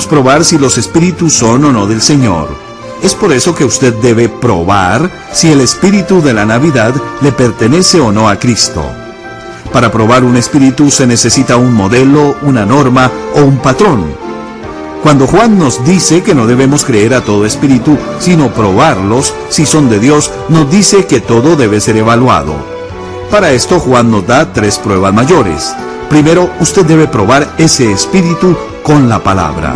podemos probar si los espíritus son o no del Señor. Es por eso que usted debe probar si el espíritu de la Navidad le pertenece o no a Cristo. Para probar un espíritu se necesita un modelo, una norma o un patrón. Cuando Juan nos dice que no debemos creer a todo espíritu, sino probarlos, si son de Dios, nos dice que todo debe ser evaluado. Para esto Juan nos da 3 pruebas mayores. Primero, usted debe probar ese espíritu con la palabra.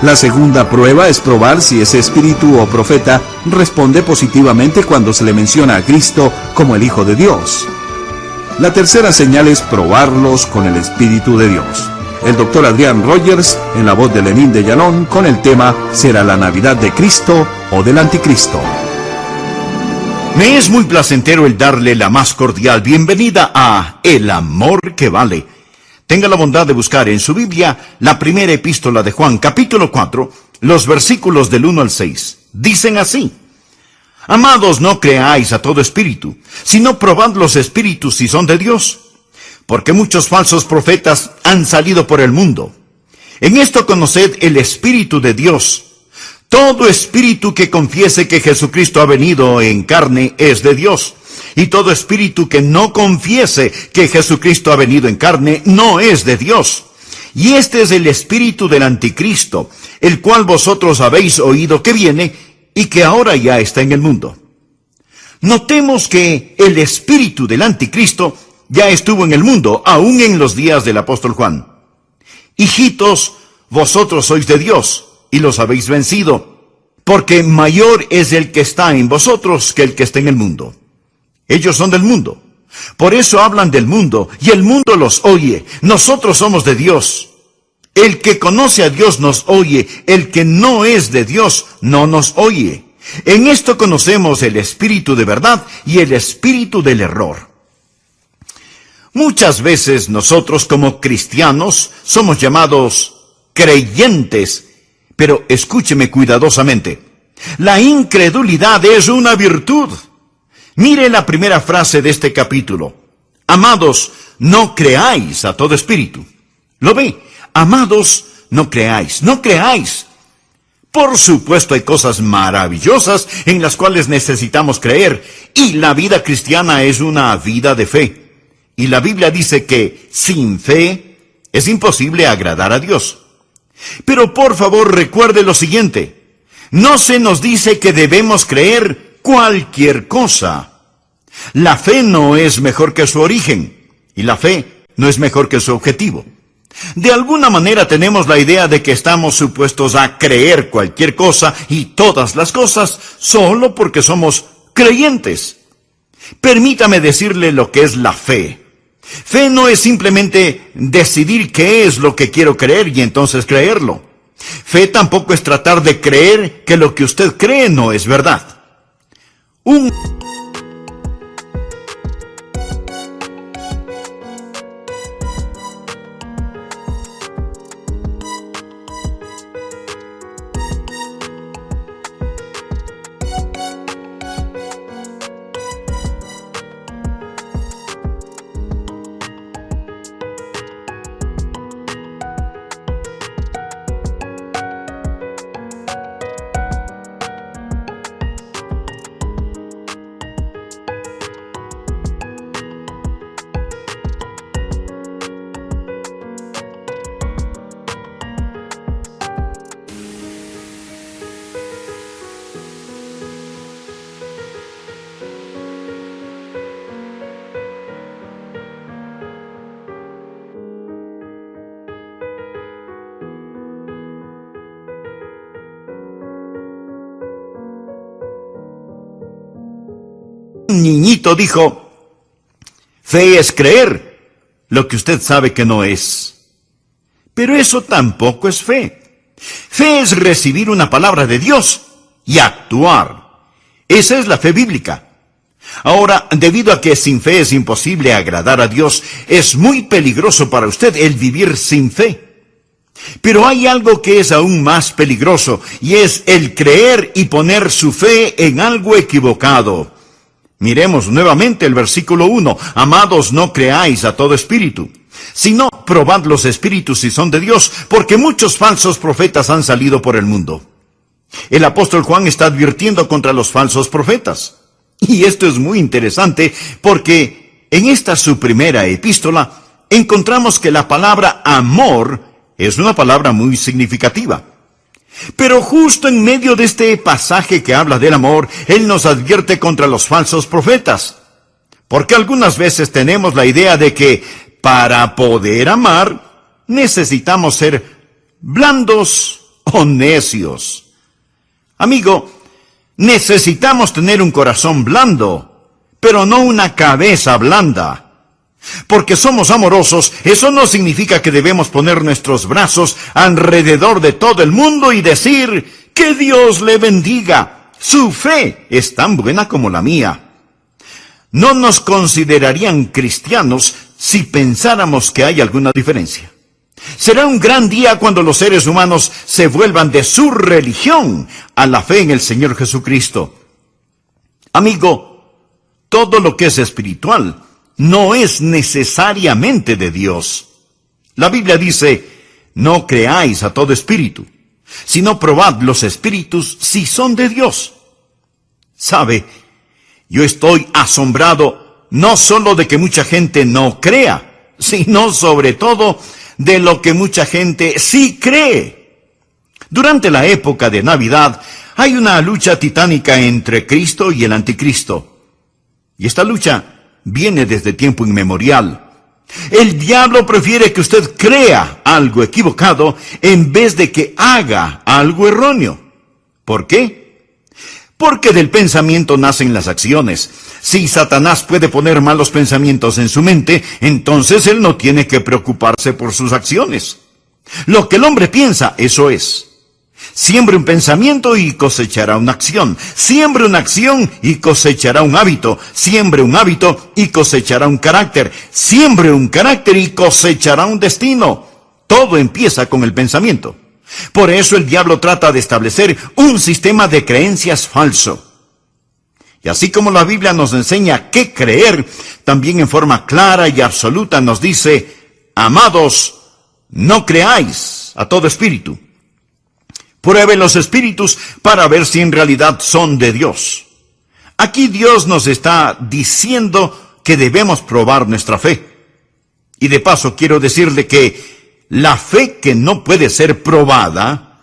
La segunda prueba es probar si ese espíritu o profeta responde positivamente cuando se le menciona a Cristo como el Hijo de Dios. La tercera señal es probarlos con el Espíritu de Dios. El Dr. Adrián Rogers, en la voz de Lenín de Llanón, con el tema ¿Será la Navidad de Cristo o del Anticristo? Me es muy placentero el darle la más cordial bienvenida a El Amor que Vale. Tenga la bondad de buscar en su Biblia la primera epístola de Juan, capítulo 4, los versículos del 1 al 6. Dicen así: Amados, no creáis a todo espíritu, sino probad los espíritus si son de Dios, porque muchos falsos profetas han salido por el mundo. En esto conoced el Espíritu de Dios. Todo espíritu que confiese que Jesucristo ha venido en carne es de Dios. Y todo espíritu que no confiese que Jesucristo ha venido en carne no es de Dios. Y este es el espíritu del Anticristo, el cual vosotros habéis oído que viene y que ahora ya está en el mundo. Notemos que el espíritu del Anticristo ya estuvo en el mundo, aún en los días del apóstol Juan. Hijitos, vosotros sois de Dios y los habéis vencido, porque mayor es el que está en vosotros que el que está en el mundo. Ellos son del mundo, por eso hablan del mundo, y el mundo los oye. Nosotros somos de Dios. El que conoce a Dios nos oye, el que no es de Dios no nos oye. En esto conocemos el espíritu de verdad y el espíritu del error. Muchas veces nosotros como cristianos somos llamados creyentes, pero escúcheme cuidadosamente. La incredulidad es una virtud. Mire la primera frase de este capítulo. Amados, no creáis a todo espíritu. ¿Lo ve? Amados, no creáis, no creáis. Por supuesto hay cosas maravillosas en las cuales necesitamos creer, y la vida cristiana es una vida de fe. Y la Biblia dice que sin fe es imposible agradar a Dios. Pero por favor recuerde lo siguiente. No se nos dice que debemos creer cualquier cosa. La fe no es mejor que su origen, y la fe no es mejor que su objetivo. De alguna manera tenemos la idea de que estamos supuestos a creer cualquier cosa y todas las cosas solo porque somos creyentes. Permítame decirle lo que es la fe. Fe no es simplemente decidir qué es lo que quiero creer y entonces creerlo. Fe tampoco es tratar de creer que lo que usted cree no es verdad. Un niñito dijo: fe es creer lo que usted sabe que no es. Pero eso tampoco es fe. Fe es recibir una palabra de Dios y actuar. Esa es la fe bíblica. Ahora, debido a que sin fe es imposible agradar a Dios, es muy peligroso para usted el vivir sin fe. Pero hay algo que es aún más peligroso, y es el creer y poner su fe en algo equivocado. Miremos nuevamente el versículo 1. Amados, no creáis a todo espíritu, sino probad los espíritus si son de Dios, porque muchos falsos profetas han salido por el mundo. El apóstol Juan está advirtiendo contra los falsos profetas. Y esto es muy interesante porque en esta su primera epístola encontramos que la palabra amor es una palabra muy significativa. Pero justo en medio de este pasaje que habla del amor, él nos advierte contra los falsos profetas. Porque algunas veces tenemos la idea de que para poder amar necesitamos ser blandos o necios. Amigo, necesitamos tener un corazón blando, pero no una cabeza blanda. Porque somos amorosos, eso no significa que debemos poner nuestros brazos alrededor de todo el mundo y decir, que Dios le bendiga. Su fe es tan buena como la mía. No nos considerarían cristianos si pensáramos que hay alguna diferencia. Será un gran día cuando los seres humanos se vuelvan de su religión a la fe en el Señor Jesucristo. Amigo, todo lo que es espiritual no es necesariamente de Dios. La Biblia dice, no creáis a todo espíritu, sino probad los espíritus si son de Dios. ¿Sabe? Yo estoy asombrado no solo de que mucha gente no crea, sino sobre todo de lo que mucha gente sí cree. Durante la época de Navidad hay una lucha titánica entre Cristo y el anticristo. Y esta lucha viene desde tiempo inmemorial. El diablo prefiere que usted crea algo equivocado en vez de que haga algo erróneo. ¿Por qué? Porque del pensamiento nacen las acciones. Si Satanás puede poner malos pensamientos en su mente, entonces él no tiene que preocuparse por sus acciones. Lo que el hombre piensa, eso es. Siembre un pensamiento y cosechará una acción. Siembre una acción y cosechará un hábito. Siembre un hábito y cosechará un carácter. Siembre un carácter y cosechará un destino. Todo empieza con el pensamiento. Por eso el diablo trata de establecer un sistema de creencias falso. Y así como la Biblia nos enseña qué creer, también en forma clara y absoluta nos dice, amados, no creáis a todo espíritu. Pruebe los espíritus para ver si en realidad son de Dios. Aquí Dios nos está diciendo que debemos probar nuestra fe. Y de paso quiero decirle que la fe que no puede ser probada,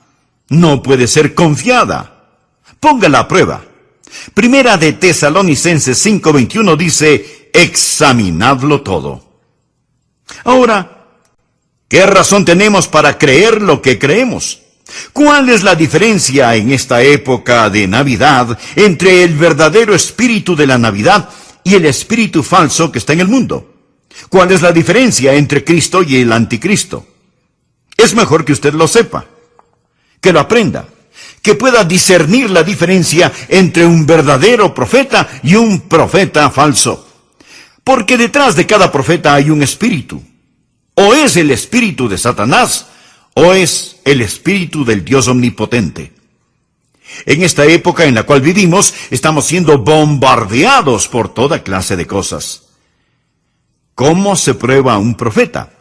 no puede ser confiada. Póngala a prueba. Primera de Tesalonicenses 5:21 dice, examinadlo todo. Ahora, ¿qué razón tenemos para creer lo que creemos? ¿Cuál es la diferencia en esta época de Navidad entre el verdadero espíritu de la Navidad y el espíritu falso que está en el mundo? ¿Cuál es la diferencia entre Cristo y el anticristo? Es mejor que usted lo sepa, que lo aprenda, que pueda discernir la diferencia entre un verdadero profeta y un profeta falso. Porque detrás de cada profeta hay un espíritu. O es el espíritu de Satanás, o es el espíritu del Dios omnipotente. En esta época en la cual vivimos, estamos siendo bombardeados por toda clase de cosas. ¿Cómo se prueba un profeta?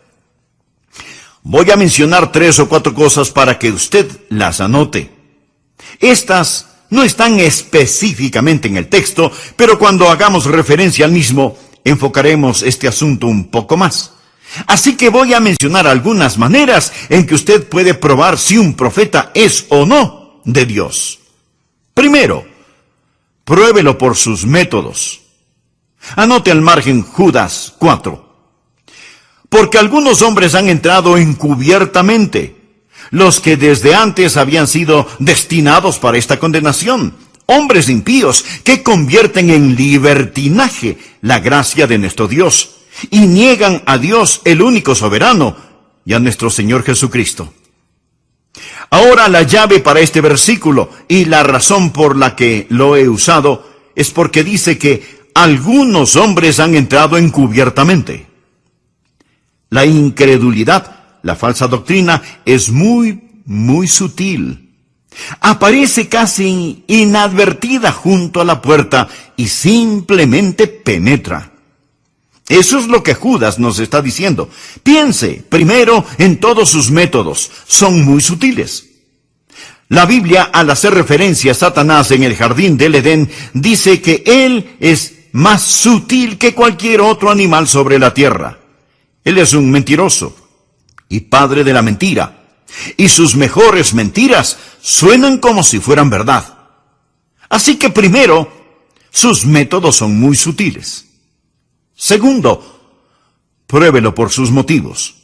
Voy a mencionar 3 o 4 cosas para que usted las anote. Estas no están específicamente en el texto, pero cuando hagamos referencia al mismo, enfocaremos este asunto un poco más. Así que voy a mencionar algunas maneras en que usted puede probar si un profeta es o no de Dios. Primero, pruébelo por sus métodos. Anote al margen Judas 4. Porque algunos hombres han entrado encubiertamente, los que desde antes habían sido destinados para esta condenación, hombres impíos que convierten en libertinaje la gracia de nuestro Dios, y niegan a Dios, el único soberano, y a nuestro Señor Jesucristo. Ahora la llave para este versículo, y la razón por la que lo he usado, es porque dice que algunos hombres han entrado encubiertamente. La incredulidad, la falsa doctrina, es muy sutil. Aparece casi inadvertida junto a la puerta y simplemente penetra. Eso es lo que Judas nos está diciendo. Piense primero en todos sus métodos. Son muy sutiles. La Biblia, al hacer referencia a Satanás en el jardín del Edén, dice que él es más sutil que cualquier otro animal sobre la tierra. Él es un mentiroso y padre de la mentira. Y sus mejores mentiras suenan como si fueran verdad. Así que primero, sus métodos son muy sutiles. Segundo, pruébelo por sus motivos.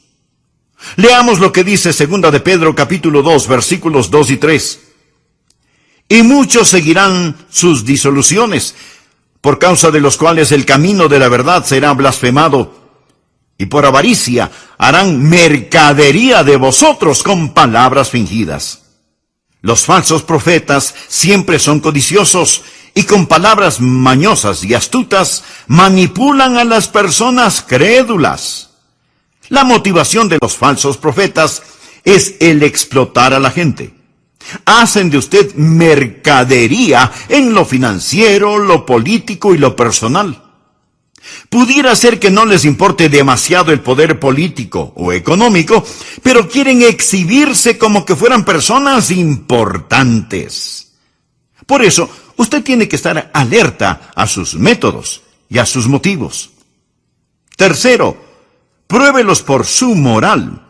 Leamos lo que dice 2 de Pedro capítulo 2, versículos 2 y 3. Y muchos seguirán sus disoluciones, por causa de los cuales el camino de la verdad será blasfemado, y por avaricia harán mercadería de vosotros con palabras fingidas. Los falsos profetas siempre son codiciosos, y con palabras mañosas y astutas manipulan a las personas crédulas. La motivación de los falsos profetas es el explotar a la gente. Hacen de usted mercadería en lo financiero, lo político y lo personal. Pudiera ser que no les importe demasiado el poder político o económico, pero quieren exhibirse como que fueran personas importantes. Por eso, usted tiene que estar alerta a sus métodos y a sus motivos. Tercero, pruébelos por su moral.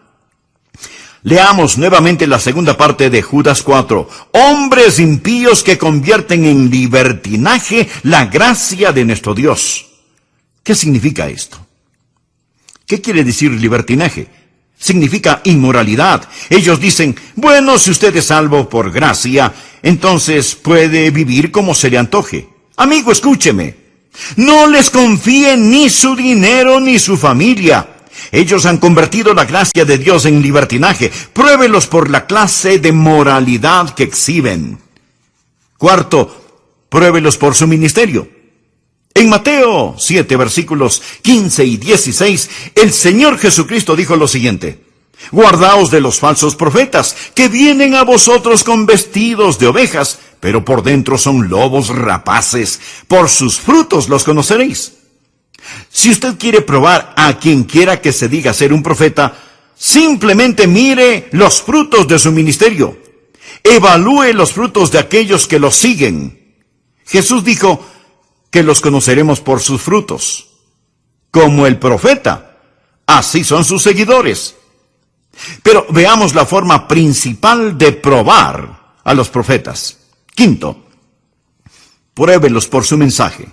Leamos nuevamente la segunda parte de Judas 4. Hombres impíos que convierten en libertinaje la gracia de nuestro Dios. ¿Qué significa esto? ¿Qué quiere decir libertinaje? Significa inmoralidad. Ellos dicen, bueno, si usted es salvo por gracia, entonces puede vivir como se le antoje. Amigo, escúcheme. No les confíe ni su dinero ni su familia. Ellos han convertido la gracia de Dios en libertinaje. Pruébelos por la clase de moralidad que exhiben. Cuarto, pruébelos por su ministerio. En Mateo 7, versículos 15 y 16, el Señor Jesucristo dijo lo siguiente: guardaos de los falsos profetas, que vienen a vosotros con vestidos de ovejas, pero por dentro son lobos rapaces. Por sus frutos los conoceréis. Si usted quiere probar a quien quiera que se diga ser un profeta, simplemente mire los frutos de su ministerio. Evalúe los frutos de aquellos que los siguen. Jesús dijo que los conoceremos por sus frutos. Como el profeta, así son sus seguidores. Pero veamos la forma principal de probar a los profetas. Quinto, pruébelos por su mensaje.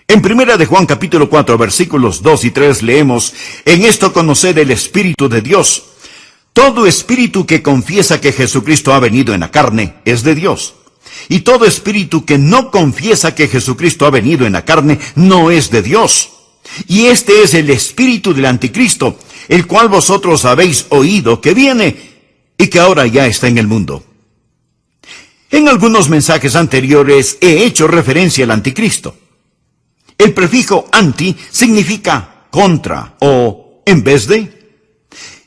En 1 de Juan capítulo 4, versículos 2 y 3 leemos: en esto conoced el Espíritu de Dios. Todo espíritu que confiesa que Jesucristo ha venido en la carne es de Dios. Y todo espíritu que no confiesa que Jesucristo ha venido en la carne no es de Dios. Y este es el espíritu del anticristo, el cual vosotros habéis oído que viene y que ahora ya está en el mundo. En algunos mensajes anteriores he hecho referencia al anticristo. El prefijo anti significa contra o en vez de.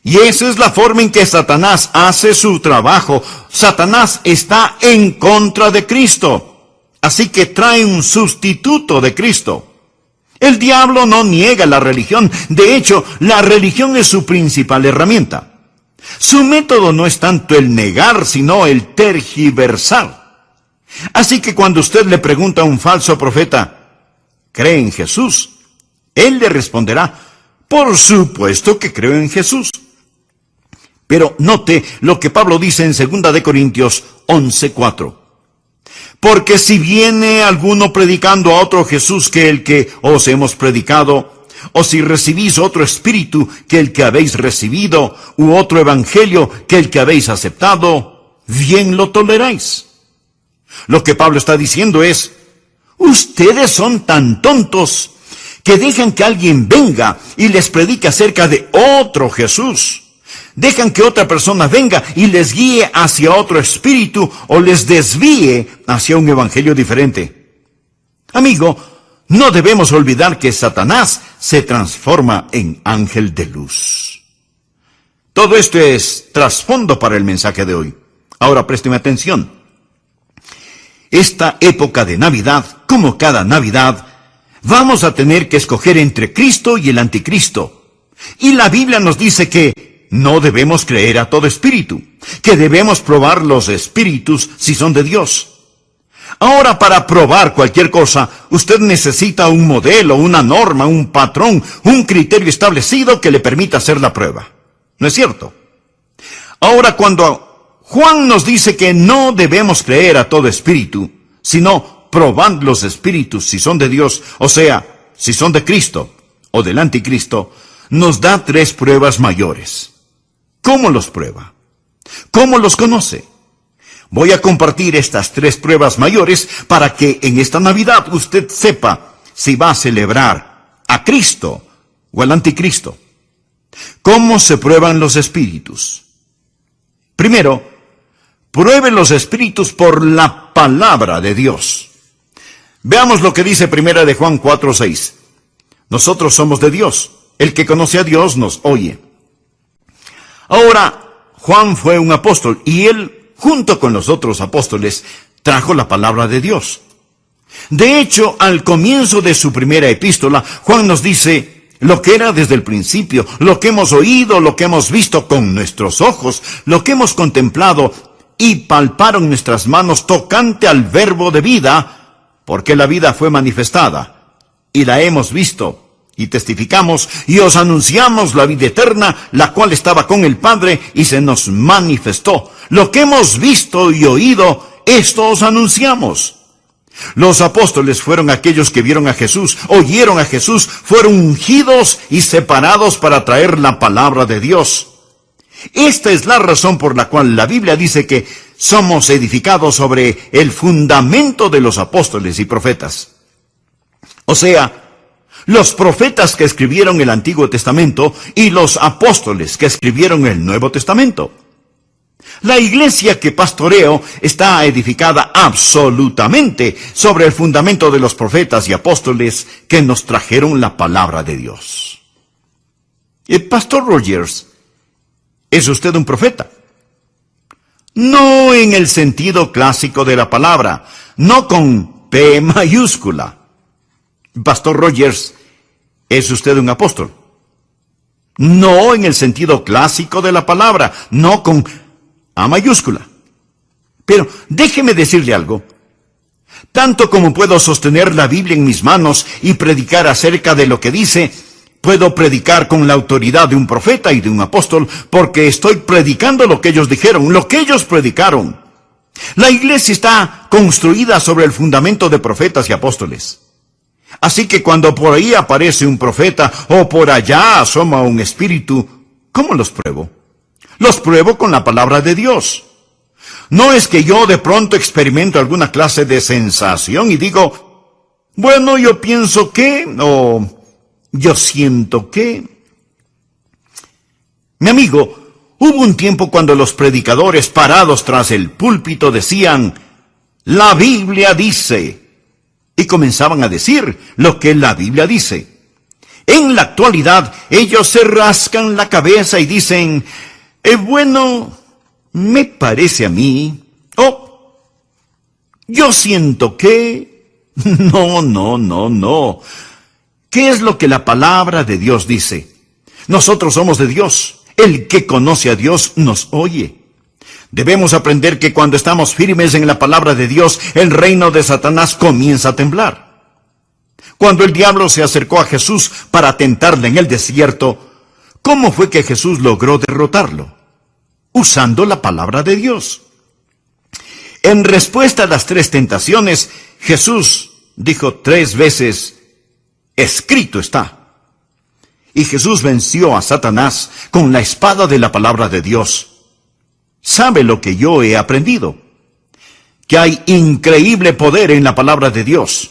Y esa es la forma en que Satanás hace su trabajo. Satanás está en contra de Cristo. Así que trae un sustituto de Cristo. El diablo no niega la religión. De hecho, la religión es su principal herramienta. Su método no es tanto el negar, sino el tergiversar. Así que cuando usted le pregunta a un falso profeta, ¿cree en Jesús?, él le responderá, por supuesto que creo en Jesús. Pero note lo que Pablo dice en 2 de Corintios 11:4. Porque si viene alguno predicando a otro Jesús que el que os hemos predicado, o si recibís otro espíritu que el que habéis recibido, u otro evangelio que el que habéis aceptado, bien lo toleráis. Lo que Pablo está diciendo es, ustedes son tan tontos que dejan que alguien venga y les predique acerca de otro Jesús. Dejan que otra persona venga y les guíe hacia otro espíritu o les desvíe hacia un evangelio diferente. Amigo, no debemos olvidar que Satanás se transforma en ángel de luz. Todo esto es trasfondo para el mensaje de hoy. Ahora présteme atención. Esta época de Navidad, como cada Navidad, vamos a tener que escoger entre Cristo y el anticristo. Y la Biblia nos dice que no debemos creer a todo espíritu, que debemos probar los espíritus si son de Dios. Ahora, para probar cualquier cosa, usted necesita un modelo, una norma, un patrón, un criterio establecido que le permita hacer la prueba. ¿No es cierto? Ahora, cuando Juan nos dice que no debemos creer a todo espíritu, sino probad los espíritus si son de Dios, o sea, si son de Cristo o del anticristo, nos da 3 pruebas mayores. ¿Cómo los prueba? ¿Cómo los conoce? Voy a compartir estas 3 pruebas mayores para que en esta Navidad usted sepa si va a celebrar a Cristo o al anticristo. ¿Cómo se prueban los espíritus? Primero, pruebe los espíritus por la palabra de Dios. Veamos lo que dice 1 de Juan 4:6. Nosotros somos de Dios. El que conoce a Dios nos oye. Ahora, Juan fue un apóstol y él, junto con los otros apóstoles, trajo la palabra de Dios. De hecho, al comienzo de su primera epístola, Juan nos dice lo que era desde el principio, lo que hemos oído, lo que hemos visto con nuestros ojos, lo que hemos contemplado y palparon nuestras manos tocante al verbo de vida, porque la vida fue manifestada y la hemos visto. Y testificamos y os anunciamos la vida eterna, la cual estaba con el Padre y se nos manifestó. Lo que hemos visto y oído, esto os anunciamos. Los apóstoles fueron aquellos que vieron a Jesús, oyeron a Jesús, fueron ungidos y separados para traer la palabra de Dios. Esta es la razón por la cual la Biblia dice que somos edificados sobre el fundamento de los apóstoles y profetas. O sea, los profetas que escribieron el Antiguo Testamento y los apóstoles que escribieron el Nuevo Testamento. La iglesia que pastoreo está edificada absolutamente sobre el fundamento de los profetas y apóstoles que nos trajeron la palabra de Dios. Pastor Rogers, ¿es usted un profeta? No en el sentido clásico de la palabra, no con P mayúscula. Pastor Rogers, ¿es usted un apóstol? No en el sentido clásico de la palabra, no con A mayúscula. Pero déjeme decirle algo. Tanto como puedo sostener la Biblia en mis manos y predicar acerca de lo que dice, puedo predicar con la autoridad de un profeta y de un apóstol, porque estoy predicando lo que ellos dijeron, lo que ellos predicaron. La iglesia está construida sobre el fundamento de profetas y apóstoles. Así que cuando por ahí aparece un profeta o por allá asoma un espíritu, ¿cómo los pruebo? Los pruebo con la palabra de Dios. No es que yo de pronto experimento alguna clase de sensación y digo, bueno, yo pienso que, o yo siento que. Mi amigo, hubo un tiempo cuando los predicadores parados tras el púlpito decían, la Biblia dice, y comenzaban a decir lo que la Biblia dice. En la actualidad, ellos se rascan la cabeza y dicen, bueno, me parece a mí, yo siento que, no. ¿Qué es lo que la palabra de Dios dice? Nosotros somos de Dios. El que conoce a Dios nos oye. Debemos aprender que cuando estamos firmes en la palabra de Dios, el reino de Satanás comienza a temblar. Cuando el diablo se acercó a Jesús para tentarle en el desierto, ¿cómo fue que Jesús logró derrotarlo? Usando la palabra de Dios. En respuesta a las 3 tentaciones, Jesús dijo 3 veces, escrito está. Y Jesús venció a Satanás con la espada de la palabra de Dios. ¿Sabe lo que yo he aprendido? Que hay increíble poder en la palabra de Dios.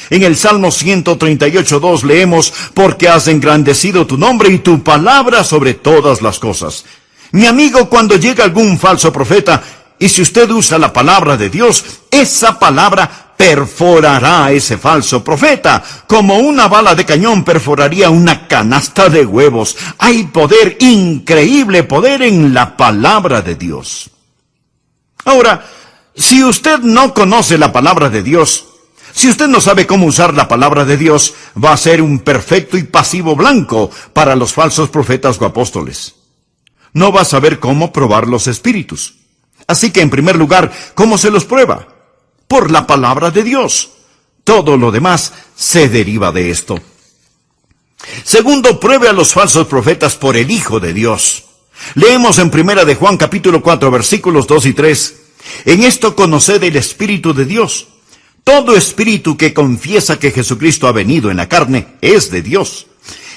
En el Salmo 138:2 leemos, porque has engrandecido tu nombre y tu palabra sobre todas las cosas. Mi amigo, cuando llega algún falso profeta, y si usted usa la palabra de Dios, esa palabra perforará a ese falso profeta, como una bala de cañón perforaría una canasta de huevos. Hay poder, increíble poder en la palabra de Dios. Ahora, si usted no conoce la palabra de Dios, Si usted no sabe cómo usar la palabra de Dios, va a ser un perfecto y pasivo blanco para los falsos profetas o apóstoles. No va a saber cómo probar los espíritus. Así que, en primer lugar, ¿cómo se los prueba? Por la palabra de Dios. Todo lo demás se deriva de esto. Segundo, pruebe a los falsos profetas por el Hijo de Dios. Leemos en 1 de Juan capítulo 4 versículos 2 y 3. En esto conoced el Espíritu de Dios. Todo espíritu que confiesa que Jesucristo ha venido en la carne es de Dios.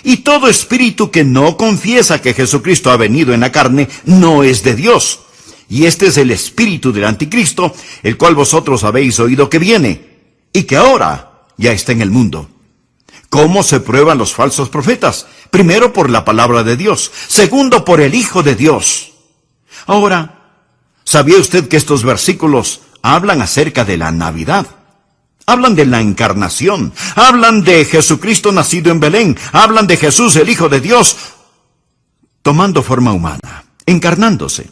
Y todo espíritu que no confiesa que Jesucristo ha venido en la carne no es de Dios. Y este es el espíritu del anticristo, el cual vosotros habéis oído que viene, y que ahora ya está en el mundo. ¿Cómo se prueban los falsos profetas? Primero, por la palabra de Dios. Segundo, por el Hijo de Dios. Ahora, ¿sabía usted que estos versículos hablan acerca de la Navidad? Hablan de la encarnación, hablan de Jesucristo nacido en Belén, hablan de Jesús, el Hijo de Dios, tomando forma humana, encarnándose.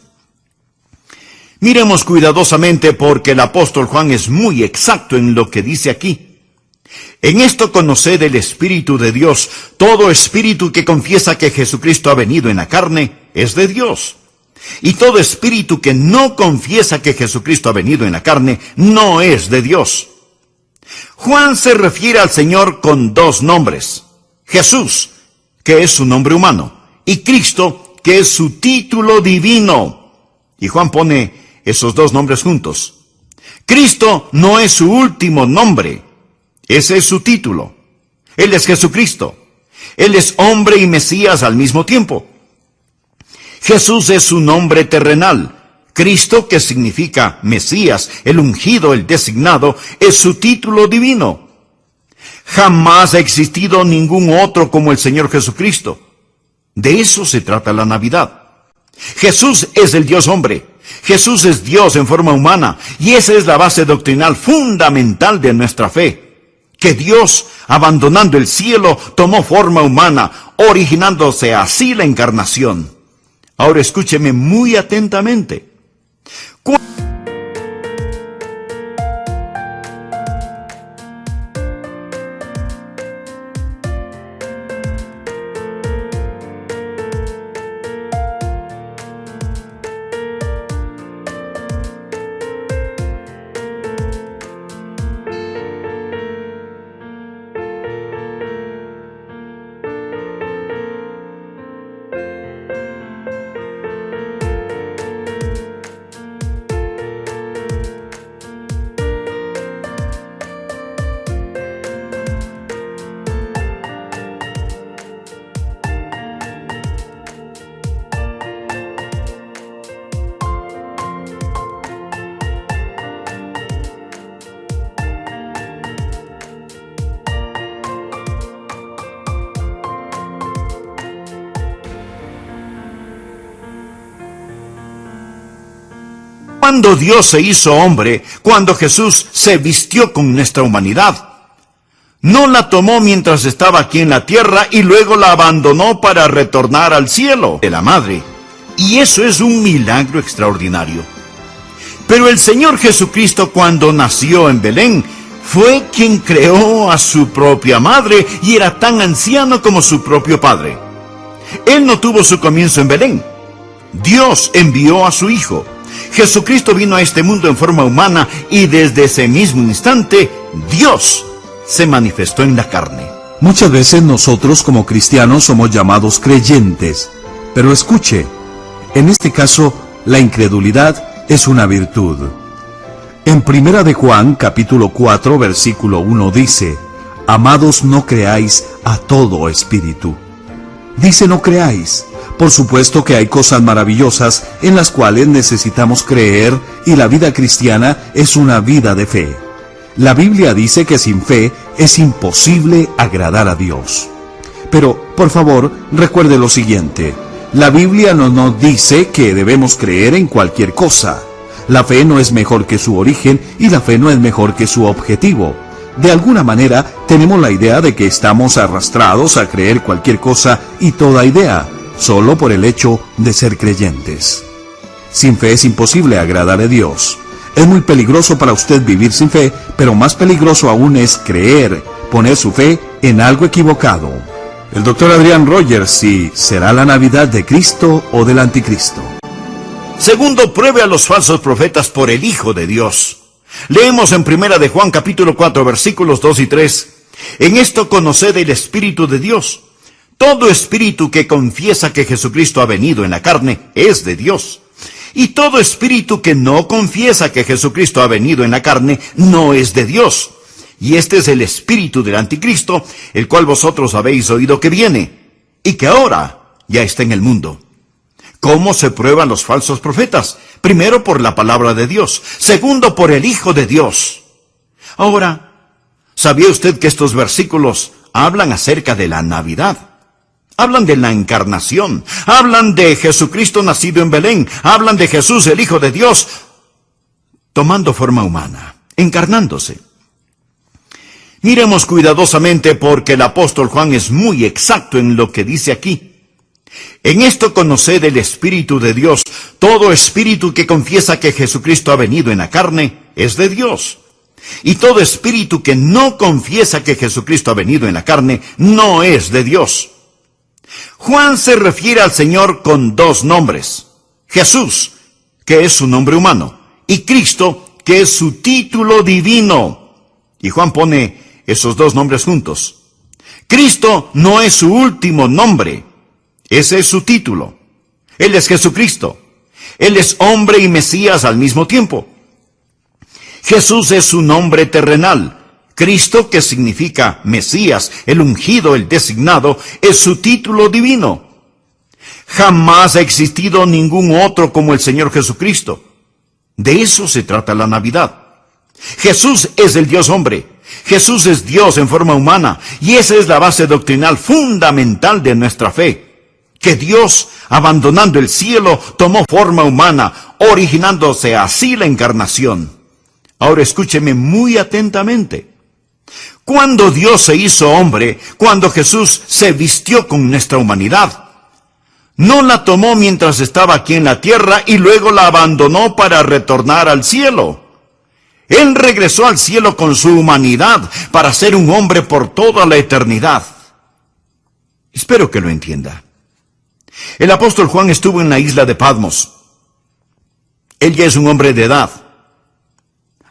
Miremos cuidadosamente porque el apóstol Juan es muy exacto en lo que dice aquí. En esto conoced el Espíritu de Dios. Todo espíritu que confiesa que Jesucristo ha venido en la carne es de Dios. Y todo espíritu que no confiesa que Jesucristo ha venido en la carne no es de Dios. Juan se refiere al Señor con dos nombres. Jesús, que es su nombre humano, y Cristo, que es su título divino. Y Juan pone esos dos nombres juntos. Cristo no es su último nombre. Ese es su título. Él es Jesucristo. Él es hombre y Mesías al mismo tiempo. Jesús es su nombre terrenal. Cristo, que significa Mesías, el ungido, el designado, es su título divino. Jamás ha existido ningún otro como el Señor Jesucristo. De eso se trata la Navidad. Jesús es el Dios hombre. Jesús es Dios en forma humana. Y esa es la base doctrinal fundamental de nuestra fe. Que Dios, abandonando el cielo, tomó forma humana, originándose así la encarnación. Ahora escúcheme muy atentamente. Cuando Dios se hizo hombre, cuando Jesús se vistió con nuestra humanidad, no la tomó mientras estaba aquí en la tierra y luego la abandonó para retornar al cielo de la madre. Y eso es un milagro extraordinario. Pero el Señor Jesucristo, cuando nació en Belén, fue quien creó a su propia madre y era tan anciano como su propio padre. Él no tuvo su comienzo en Belén. Dios envió a su Hijo. Jesucristo vino a este mundo en forma humana y desde ese mismo instante, Dios se manifestó en la carne. Muchas veces nosotros como cristianos somos llamados creyentes, pero escuche, en este caso, la incredulidad es una virtud. En 1 de Juan, capítulo 4, versículo 1 dice, amados, no creáis a todo espíritu. Dice no creáis. Por supuesto que hay cosas maravillosas en las cuales necesitamos creer y la vida cristiana es una vida de fe. La Biblia dice que sin fe es imposible agradar a Dios. Pero, por favor, recuerde lo siguiente. La Biblia no nos dice que debemos creer en cualquier cosa. La fe no es mejor que su origen y la fe no es mejor que su objetivo. De alguna manera, tenemos la idea de que estamos arrastrados a creer cualquier cosa y toda idea, solo por el hecho de ser creyentes. Sin fe es imposible agradar a Dios. Es muy peligroso para usted vivir sin fe, pero más peligroso aún es creer, poner su fe en algo equivocado. El doctor Adrián Rogers, si será la Navidad de Cristo o del Anticristo. Segundo, pruebe a los falsos profetas por el Hijo de Dios. Leemos en 1 de Juan capítulo 4 versículos 2 y 3. En esto conoced el Espíritu de Dios. Todo espíritu que confiesa que Jesucristo ha venido en la carne es de Dios. Y todo espíritu que no confiesa que Jesucristo ha venido en la carne no es de Dios. Y este es el espíritu del Anticristo, el cual vosotros habéis oído que viene, y que ahora ya está en el mundo. ¿Cómo se prueban los falsos profetas? Primero, por la palabra de Dios. Segundo, por el Hijo de Dios. Ahora, ¿sabía usted que estos versículos hablan acerca de la Navidad? Hablan de la encarnación, hablan de Jesucristo nacido en Belén, hablan de Jesús, el Hijo de Dios, tomando forma humana, encarnándose. Miremos cuidadosamente porque el apóstol Juan es muy exacto en lo que dice aquí. En esto conoced el Espíritu de Dios. Todo espíritu que confiesa que Jesucristo ha venido en la carne es de Dios. Y todo espíritu que no confiesa que Jesucristo ha venido en la carne no es de Dios. Juan se refiere al Señor con dos nombres. Jesús, que es su nombre humano, y Cristo, que es su título divino. Y Juan pone esos dos nombres juntos. Cristo no es su último nombre. Ese es su título. Él es Jesucristo. Él es hombre y Mesías al mismo tiempo. Jesús es su nombre terrenal. Cristo, que significa Mesías, el ungido, el designado, es su título divino. Jamás ha existido ningún otro como el Señor Jesucristo. De eso se trata la Navidad. Jesús es el Dios hombre. Jesús es Dios en forma humana. Y esa es la base doctrinal fundamental de nuestra fe. Que Dios, abandonando el cielo, tomó forma humana, originándose así la encarnación. Ahora escúcheme muy atentamente. Cuando Dios se hizo hombre, cuando Jesús se vistió con nuestra humanidad, no la tomó mientras estaba aquí en la tierra y luego la abandonó para retornar al cielo. Él regresó al cielo con su humanidad para ser un hombre por toda la eternidad. Espero que lo entienda. El apóstol Juan estuvo en la isla de Patmos. Él ya es un hombre de edad.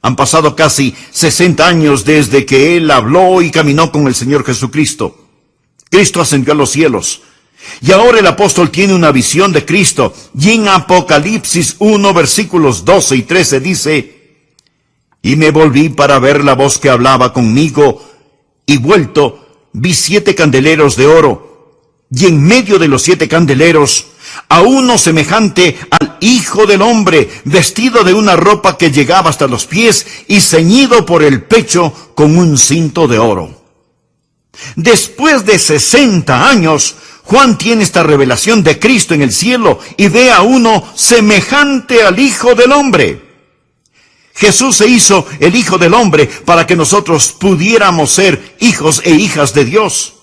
Han pasado casi 60 años desde que él habló y caminó con el Señor Jesucristo. Cristo ascendió a los cielos. Y ahora el apóstol tiene una visión de Cristo. Y en Apocalipsis 1, versículos 12 y 13 dice: Y me volví para ver la voz que hablaba conmigo, y vuelto, vi 7 candeleros de oro. Y en medio de los 7 candeleros, a uno semejante al Hijo del Hombre, vestido de una ropa que llegaba hasta los pies y ceñido por el pecho con un cinto de oro. Después de 60 años, Juan tiene esta revelación de Cristo en el cielo y ve a uno semejante al Hijo del Hombre. Jesús se hizo el Hijo del Hombre para que nosotros pudiéramos ser hijos e hijas de Dios.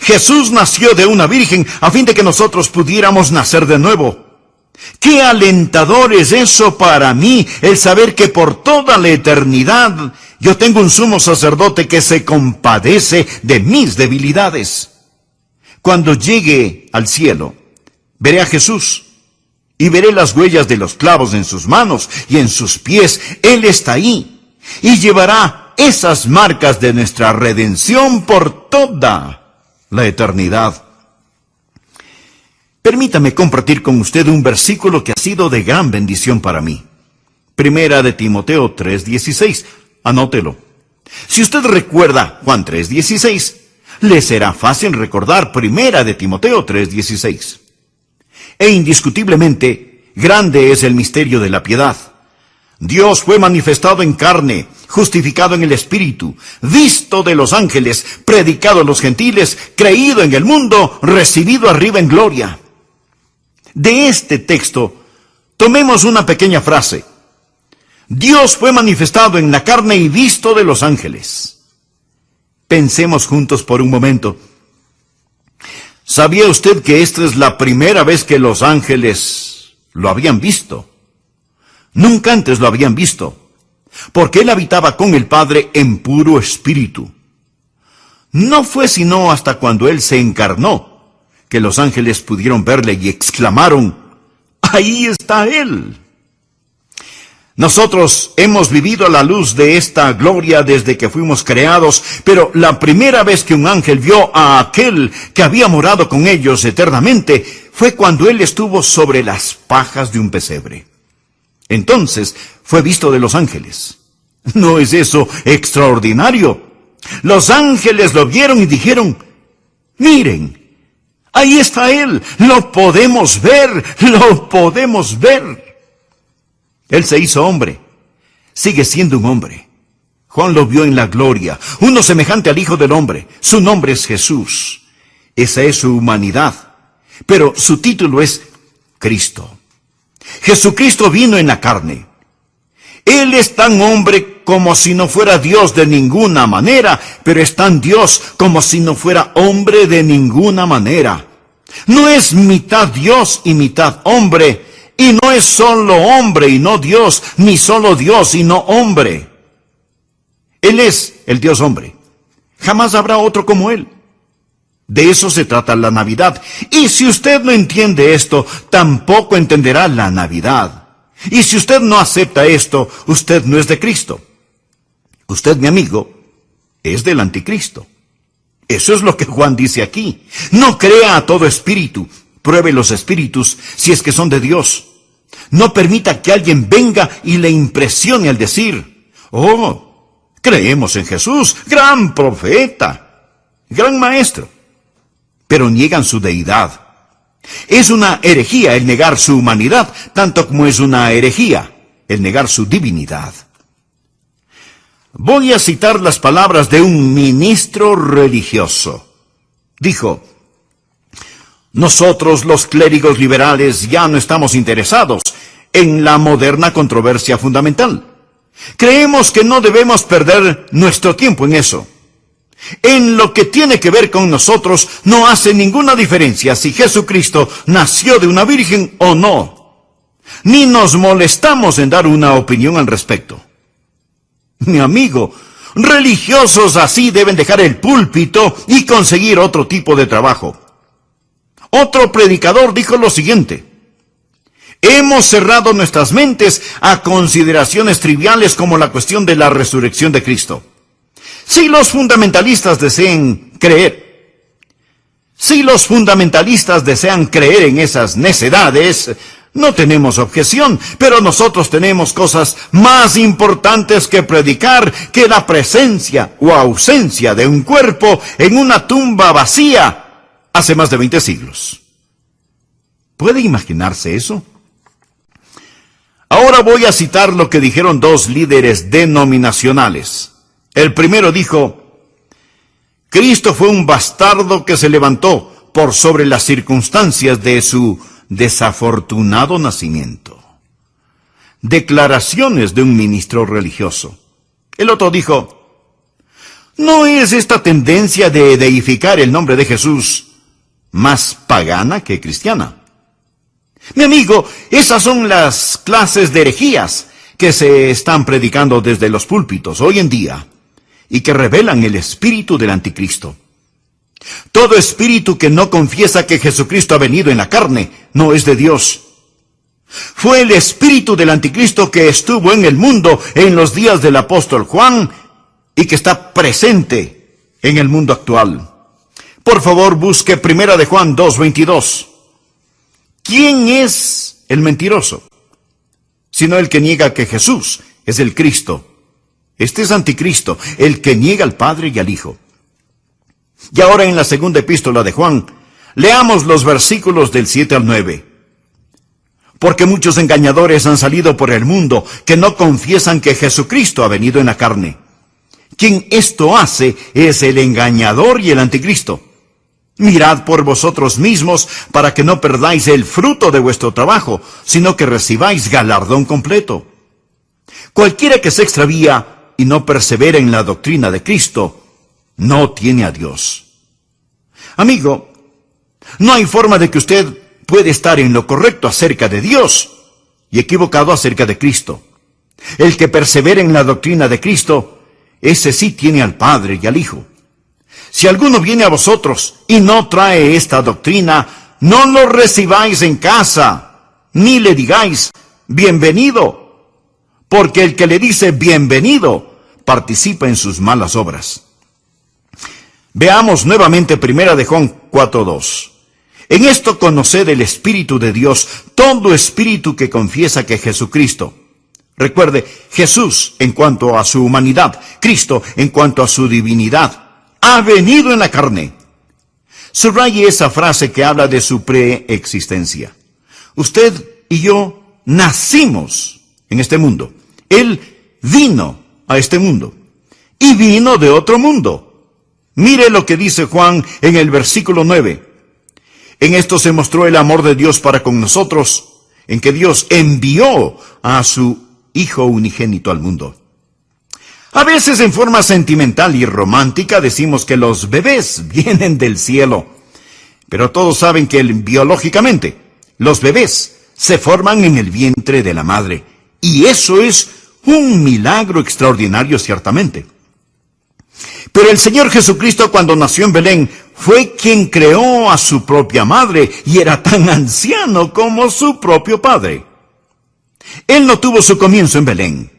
Jesús nació de una virgen a fin de que nosotros pudiéramos nacer de nuevo. ¡Qué alentador es eso para mí, el saber que por toda la eternidad yo tengo un sumo sacerdote que se compadece de mis debilidades! Cuando llegue al cielo, veré a Jesús y veré las huellas de los clavos en sus manos y en sus pies. Él está ahí y llevará esas marcas de nuestra redención por toda la eternidad. Permítame compartir con usted un versículo que ha sido de gran bendición para mí. 1 de Timoteo 3:16. Anótelo. Si usted recuerda Juan 3:16, le será fácil recordar 1 de Timoteo 3:16. E indiscutiblemente, grande es el misterio de la piedad. Dios fue manifestado en carne, justificado en el Espíritu, visto de los ángeles, predicado a los gentiles, creído en el mundo, recibido arriba en gloria. De este texto, tomemos una pequeña frase. Dios fue manifestado en la carne y visto de los ángeles. Pensemos juntos por un momento. ¿Sabía usted que esta es la primera vez que los ángeles lo habían visto? Nunca antes lo habían visto, porque él habitaba con el Padre en puro espíritu. No fue sino hasta cuando él se encarnó que los ángeles pudieron verle y exclamaron: ¡ahí está él! Nosotros hemos vivido a la luz de esta gloria desde que fuimos creados, pero la primera vez que un ángel vio a aquel que había morado con ellos eternamente fue cuando él estuvo sobre las pajas de un pesebre. Entonces fue visto de los ángeles. ¿No es eso extraordinario? Los ángeles lo vieron y dijeron: miren, ahí está él, lo podemos ver, lo podemos ver. Él se hizo hombre, sigue siendo un hombre. Juan lo vio en la gloria, uno semejante al Hijo del Hombre. Su nombre es Jesús. Esa es su humanidad, pero su título es Cristo. Jesucristo vino en la carne. Él es tan hombre como si no fuera Dios de ninguna manera, pero es tan Dios como si no fuera hombre de ninguna manera. No es mitad Dios y mitad hombre, y no es solo hombre y no Dios, ni solo Dios y no hombre. Él es el Dios hombre. Jamás habrá otro como él. De eso se trata la Navidad. Y si usted no entiende esto, tampoco entenderá la Navidad. Y si usted no acepta esto, usted no es de Cristo. Usted, mi amigo, es del anticristo. Eso es lo que Juan dice aquí. No crea a todo espíritu. Pruebe los espíritus si es que son de Dios. No permita que alguien venga y le impresione al decir: oh, creemos en Jesús, gran profeta, gran maestro. Pero niegan su deidad. Es una herejía el negar su humanidad, tanto como es una herejía el negar su divinidad. Voy a citar las palabras de un ministro religioso. Dijo: nosotros, los clérigos liberales, ya no estamos interesados en la moderna controversia fundamental. Creemos que no debemos perder nuestro tiempo en eso. En lo que tiene que ver con nosotros, no hace ninguna diferencia si Jesucristo nació de una virgen o no. Ni nos molestamos en dar una opinión al respecto. Mi amigo, religiosos así deben dejar el púlpito y conseguir otro tipo de trabajo. Otro predicador dijo lo siguiente: hemos cerrado nuestras mentes a consideraciones triviales como la cuestión de la resurrección de Cristo. Si los fundamentalistas desean creer en esas necedades, no tenemos objeción, pero nosotros tenemos cosas más importantes que predicar que la presencia o ausencia de un cuerpo en una tumba vacía hace más de 20 siglos. ¿Puede imaginarse eso? Ahora voy a citar lo que dijeron dos líderes denominacionales. El primero dijo: Cristo fue un bastardo que se levantó por sobre las circunstancias de su desafortunado nacimiento. Declaraciones de un ministro religioso. El otro dijo: ¿no es esta tendencia de deificar el nombre de Jesús más pagana que cristiana? Mi amigo, esas son las clases de herejías que se están predicando desde los púlpitos hoy en día y que revelan el espíritu del anticristo. Todo espíritu que no confiesa que Jesucristo ha venido en la carne no es de Dios. Fue el espíritu del anticristo que estuvo en el mundo en los días del apóstol Juan y que está presente en el mundo actual. Por favor, busque 1 de Juan 2:22. ¿Quién es el mentiroso? Sino el que niega que Jesús es el Cristo. Este es anticristo, el que niega al Padre y al Hijo. Y ahora en la segunda epístola de Juan, leamos los versículos del 7 al 9. Porque muchos engañadores han salido por el mundo que no confiesan que Jesucristo ha venido en la carne. Quien esto hace es el engañador y el anticristo. Mirad por vosotros mismos para que no perdáis el fruto de vuestro trabajo, sino que recibáis galardón completo. Cualquiera que se extravía y no persevera en la doctrina de Cristo, no tiene a Dios. Amigo, no hay forma de que usted pueda estar en lo correcto acerca de Dios y equivocado acerca de Cristo. El que persevera en la doctrina de Cristo, ese sí tiene al Padre y al Hijo. Si alguno viene a vosotros y no trae esta doctrina, no lo recibáis en casa, ni le digáis, bienvenido, porque el que le dice bienvenido, participa en sus malas obras. Veamos nuevamente 1 de Juan 4:2. En esto conoced el Espíritu de Dios, todo espíritu que confiesa que Jesucristo. Recuerde, Jesús en cuanto a su humanidad, Cristo en cuanto a su divinidad, ha venido en la carne. Subraye esa frase que habla de su preexistencia. Usted y yo nacimos en este mundo. Él vino a este mundo y vino de otro mundo. Mire lo que dice Juan en el versículo 9. En esto se mostró el amor de Dios para con nosotros, en que Dios envió a su Hijo unigénito al mundo. A veces en forma sentimental y romántica decimos que los bebés vienen del cielo, pero todos saben que biológicamente los bebés se forman en el vientre de la madre, y eso es un milagro extraordinario ciertamente. Pero el Señor Jesucristo, cuando nació en Belén, fue quien creó a su propia madre y era tan anciano como su propio padre. Él no tuvo su comienzo en Belén.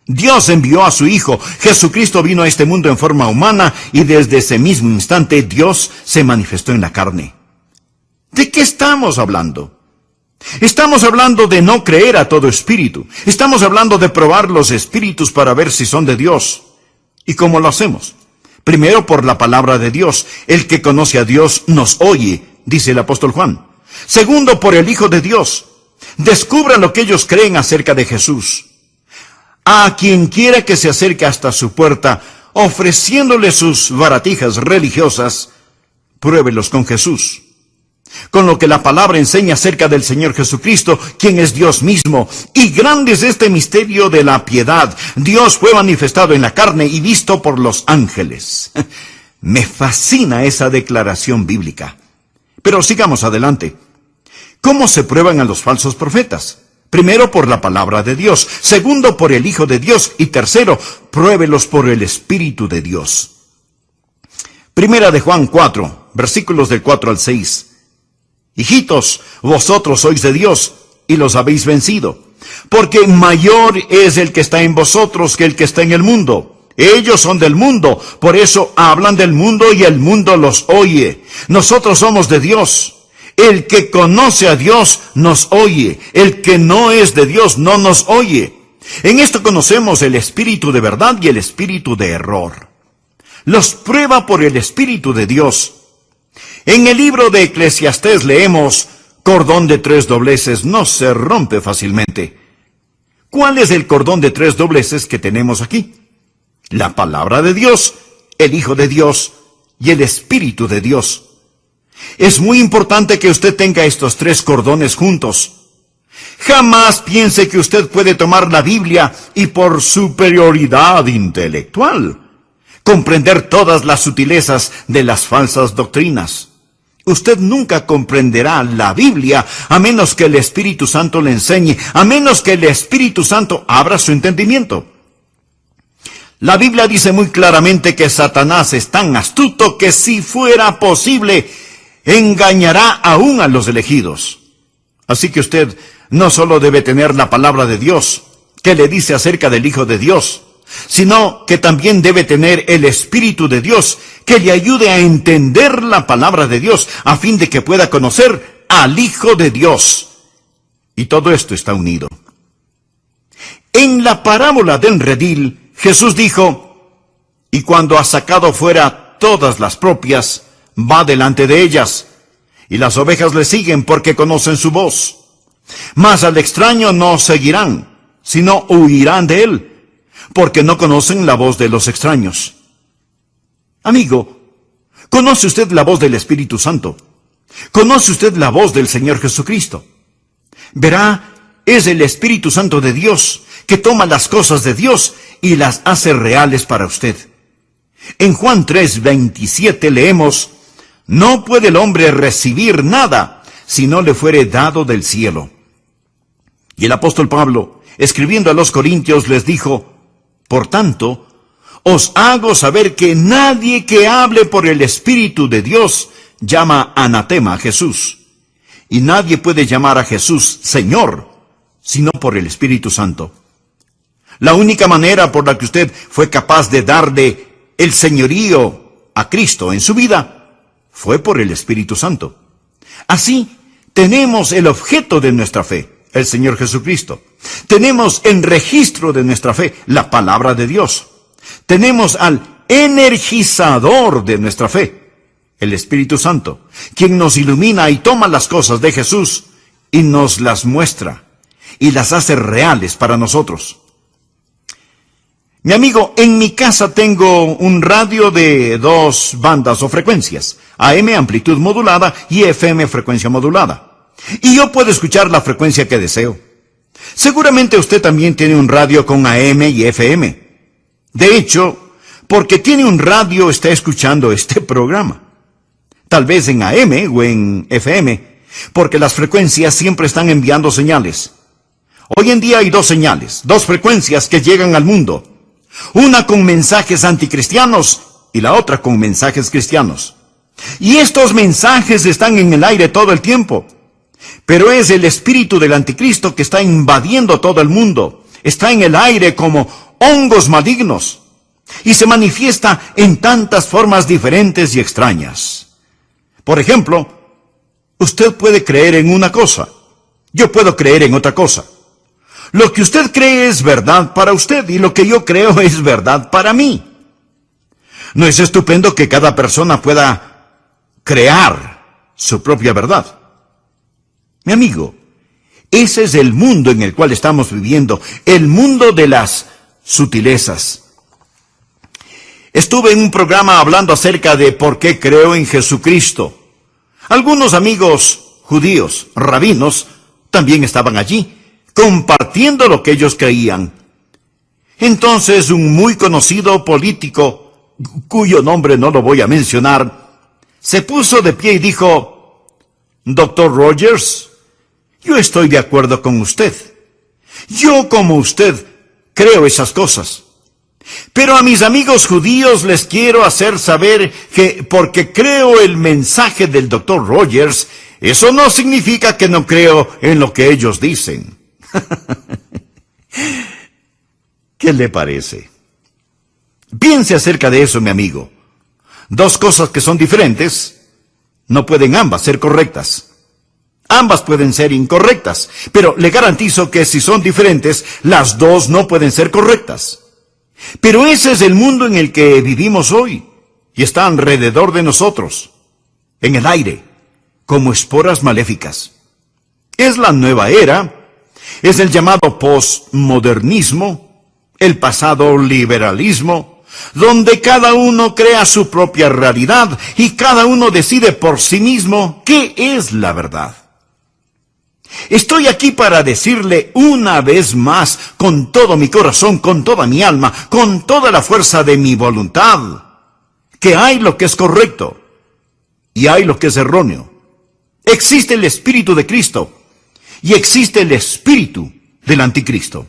Dios envió a su Hijo. Jesucristo vino a este mundo en forma humana y desde ese mismo instante Dios se manifestó en la carne. ¿De qué estamos hablando? Estamos hablando de no creer a todo espíritu. Estamos hablando de probar los espíritus para ver si son de Dios. ¿Y cómo lo hacemos? Primero por la palabra de Dios. El que conoce a Dios nos oye, dice el apóstol Juan. Segundo, por el Hijo de Dios. Descubran lo que ellos creen acerca de Jesús. A quien quiera que se acerque hasta su puerta, ofreciéndole sus baratijas religiosas, pruébelos con Jesús. Con lo que la palabra enseña acerca del Señor Jesucristo, quien es Dios mismo. Y grande es este misterio de la piedad. Dios fue manifestado en la carne y visto por los ángeles. Me fascina esa declaración bíblica. Pero sigamos adelante. ¿Cómo se prueban a los falsos profetas? Primero, por la palabra de Dios. Segundo, por el Hijo de Dios. Y tercero, pruébelos por el Espíritu de Dios. 1 de Juan 4, versículos del 4 al 6. Hijitos, vosotros sois de Dios y los habéis vencido, porque mayor es el que está en vosotros que el que está en el mundo. Ellos son del mundo, por eso hablan del mundo y el mundo los oye. Nosotros somos de Dios. El que conoce a Dios nos oye. El que no es de Dios no nos oye. En esto conocemos el espíritu de verdad y el espíritu de error. Los prueba por el Espíritu de Dios. En el libro de Eclesiastés leemos, cordón de 3 dobleces no se rompe fácilmente. ¿Cuál es el cordón de 3 dobleces que tenemos aquí? La palabra de Dios, el Hijo de Dios y el Espíritu de Dios. Es muy importante que usted tenga estos 3 cordones juntos. Jamás piense que usted puede tomar la Biblia y por superioridad intelectual comprender todas las sutilezas de las falsas doctrinas. Usted nunca comprenderá la Biblia a menos que el Espíritu Santo le enseñe, a menos que el Espíritu Santo abra su entendimiento. La Biblia dice muy claramente que Satanás es tan astuto que si fuera posible, engañará aún a los elegidos. Así que usted no solo debe tener la palabra de Dios, que le dice acerca del Hijo de Dios, sino que también debe tener el Espíritu de Dios, que le ayude a entender la palabra de Dios, a fin de que pueda conocer al Hijo de Dios. Y todo esto está unido. En la parábola del redil, Jesús dijo, y cuando ha sacado fuera todas las propias, va delante de ellas, y las ovejas le siguen porque conocen su voz. Mas al extraño no seguirán, sino huirán de él, porque no conocen la voz de los extraños. Amigo, ¿conoce usted la voz del Espíritu Santo? ¿Conoce usted la voz del Señor Jesucristo? Verá, es el Espíritu Santo de Dios que toma las cosas de Dios y las hace reales para usted. En Juan 3:27 leemos, no puede el hombre recibir nada si no le fuere dado del cielo. Y el apóstol Pablo, escribiendo a los Corintios, les dijo: por tanto, os hago saber que nadie que hable por el Espíritu de Dios llama anatema a Jesús. Y nadie puede llamar a Jesús Señor, sino por el Espíritu Santo. La única manera por la que usted fue capaz de darle el señorío a Cristo en su vida fue por el Espíritu Santo. Así, tenemos el objeto de nuestra fe, el Señor Jesucristo. Tenemos en registro de nuestra fe la palabra de Dios. Tenemos al energizador de nuestra fe, el Espíritu Santo, quien nos ilumina y toma las cosas de Jesús y nos las muestra y las hace reales para nosotros. Mi amigo, en mi casa tengo un radio de 2 bandas o frecuencias, AM amplitud modulada y FM frecuencia modulada. Y yo puedo escuchar la frecuencia que deseo. Seguramente usted también tiene un radio con AM y FM. De hecho, porque tiene un radio está escuchando este programa. Tal vez en AM o en FM, porque las frecuencias siempre están enviando señales. Hoy en día hay 2 señales, 2 frecuencias que llegan al mundo. Una con mensajes anticristianos y la otra con mensajes cristianos. Y estos mensajes están en el aire todo el tiempo. Pero es el espíritu del anticristo que está invadiendo todo el mundo. Está en el aire como hongos malignos. Y se manifiesta en tantas formas diferentes y extrañas. Por ejemplo, usted puede creer en una cosa. Yo puedo creer en otra cosa. Lo que usted cree es verdad para usted y lo que yo creo es verdad para mí. ¿No es estupendo que cada persona pueda crear su propia verdad? Mi amigo, ese es el mundo en el cual estamos viviendo, el mundo de las sutilezas. Estuve en un programa hablando acerca de por qué creo en Jesucristo. Algunos amigos judíos, rabinos, también estaban allí, compartiendo lo que ellos creían. Entonces un muy conocido político, cuyo nombre no lo voy a mencionar, se puso de pie y dijo: Dr. Rogers, yo estoy de acuerdo con usted. Yo, como usted, creo esas cosas. Pero a mis amigos judíos les quiero hacer saber que porque creo el mensaje del Dr. Rogers, eso no significa que no creo en lo que ellos dicen. ¿Qué le parece? Piense acerca de eso, mi amigo. 2 cosas que son diferentes no pueden ambas ser correctas. Ambas pueden ser incorrectas, pero le garantizo que si son diferentes, las 2 no pueden ser correctas. Pero ese es el mundo en el que vivimos hoy, y está alrededor de nosotros, en el aire, como esporas maléficas. Es la nueva era, es el llamado postmodernismo, el pasado liberalismo, donde cada uno crea su propia realidad y cada uno decide por sí mismo qué es la verdad. Estoy aquí para decirle una vez más, con todo mi corazón, con toda mi alma, con toda la fuerza de mi voluntad, que hay lo que es correcto y hay lo que es erróneo. Existe el Espíritu de Cristo y existe el espíritu del anticristo.